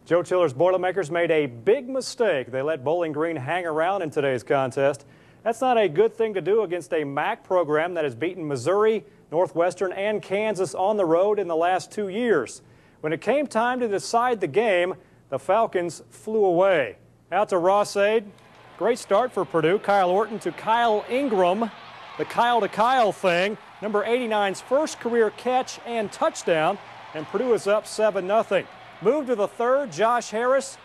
Joe Tiller's Boilermakers made a big mistake. They let Bowling Green hang around in today's contest. That's not a good thing to do against a MAC program that has beaten Missouri, Northwestern, and Kansas on the road in the last 2 years. When it came time to decide the game, the Falcons flew away. Out to Ross-Ade. Great start for Purdue. Kyle Orton to Kyle Ingram. The Kyle to Kyle thing. Number 89's first career catch and touchdown. And Purdue is up 7-0. Move to the third. Josh Harris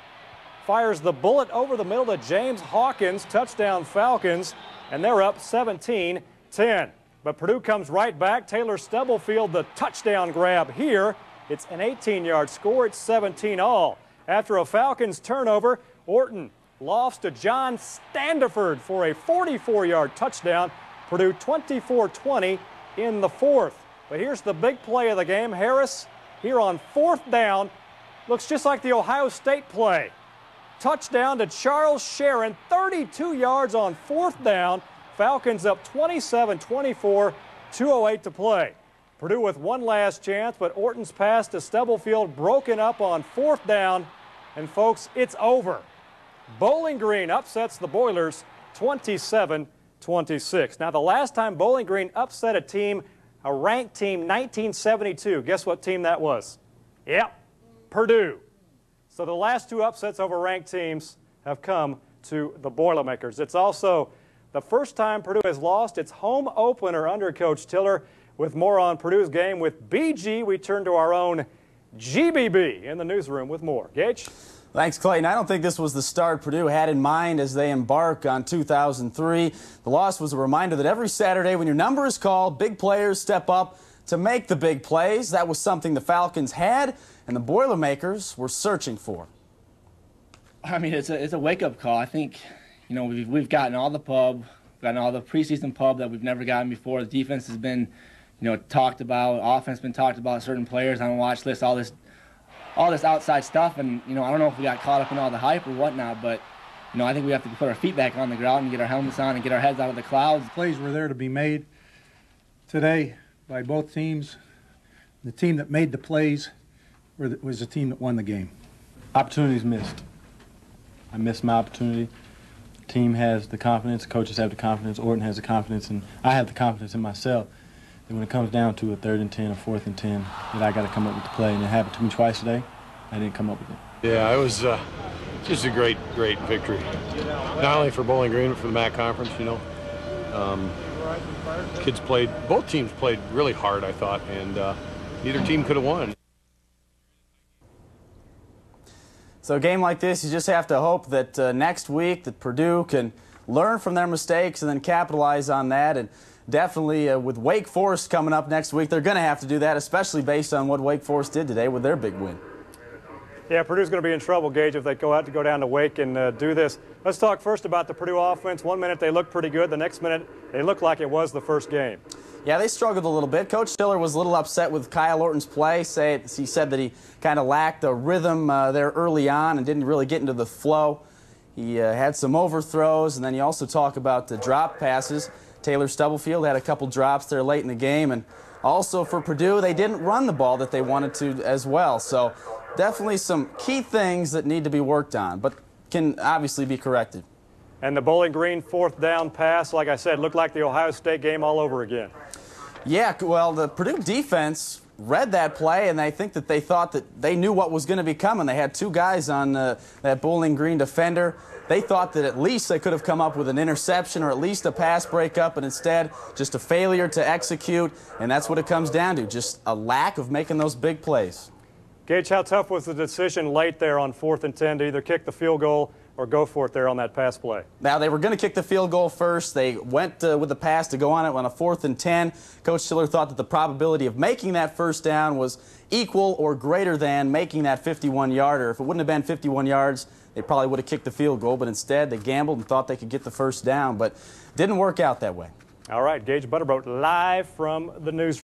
fires the bullet over the middle to James Hawkins. Touchdown Falcons. And they're up 17-10. But Purdue comes right back. Taylor Stubblefield, the touchdown grab here. It's an 18-yard score. It's 17-all. After a Falcons turnover, Orton lofts to John Standiford for a 44-yard touchdown. Purdue 24-20 in the fourth. But here's the big play of the game. Harris here on fourth down. Looks just like the Ohio State play. Touchdown to Charles Sharon, 32 yards on fourth down. Falcons up 27-24, 2:08 to play. Purdue with one last chance, but Orton's pass to Stubblefield broken up on fourth down. And folks, it's over. Bowling Green upsets the Boilers 27-26. Now, the last time Bowling Green upset a team, a ranked team, 1972. Guess what team that was? Yep, Purdue. So the last two upsets over ranked teams have come to the Boilermakers. It's also the first time Purdue has lost its home opener under Coach Tiller. With more on Purdue's game with BG, we turn to our own GBB in the newsroom with more. Gage? Thanks, Clayton. I don't think this was the start Purdue had in mind as they embark on 2003. The loss was a reminder that every Saturday when your number is called, big players step up to make the big plays. That was something the Falcons had and the Boilermakers were searching for. I mean, it's a wake-up call. I think, you know, we've gotten all the preseason pub that we've never gotten before. The defense has been, you know, talked about. Offense has been talked about. Certain players on the watch list. All this outside stuff. And you know, I don't know if we got caught up in all the hype or whatnot. But you know, I think we have to put our feet back on the ground and get our helmets on and get our heads out of the clouds. Plays were there to be made today by both teams. The team that made the plays was the team that won the game. Opportunities missed. I missed my opportunity. The team has the confidence, coaches have the confidence, Orton has the confidence, and I have the confidence in myself that when it comes down to a 3rd and 10 or 4th and 10, that I got to come up with the play. And it happened to me twice today. I didn't come up with it. Yeah, it was just a great victory. Not only for Bowling Green, but for the MAC conference, you know. Both teams played really hard, I thought, and neither team could have won. So a game like this, you just have to hope that next week that Purdue can learn from their mistakes and then capitalize on that. And definitely with Wake Forest coming up next week, they're going to have to do that, especially based on what Wake Forest did today with their big win. Yeah, Purdue's going to be in trouble, Gage, if they go down to Wake and do this. Let's talk first about the Purdue offense. 1 minute they looked pretty good. The next minute they looked like it was the first game. Yeah, they struggled a little bit. Coach Tiller was a little upset with Kyle Orton's play. He said that he kind of lacked a rhythm there early on and didn't really get into the flow. He had some overthrows, and then you also talk about the drop passes. Taylor Stubblefield had a couple drops there late in the game, and also for Purdue, they didn't run the ball that they wanted to as well. So definitely some key things that need to be worked on, but can obviously be corrected. And the Bowling Green fourth down pass, like I said, looked like the Ohio State game all over again. Yeah, well, the Purdue defense read that play, and I think that they thought that they knew what was going to be coming. They had two guys on that Bowling Green defender. They thought that at least they could have come up with an interception or at least a pass breakup, and instead just a failure to execute, and that's what it comes down to, just a lack of making those big plays. Gage, how tough was the decision late there on 4th and 10 to either kick the field goal or go for it there on that pass play? Now, they were going to kick the field goal first. They went with the pass to go on it on a 4th and 10. Coach Tiller thought that the probability of making that first down was equal or greater than making that 51-yarder. If it wouldn't have been 51 yards, they probably would have kicked the field goal, but instead they gambled and thought they could get the first down, but didn't work out that way. All right, Gage Butterbrodt live from the news.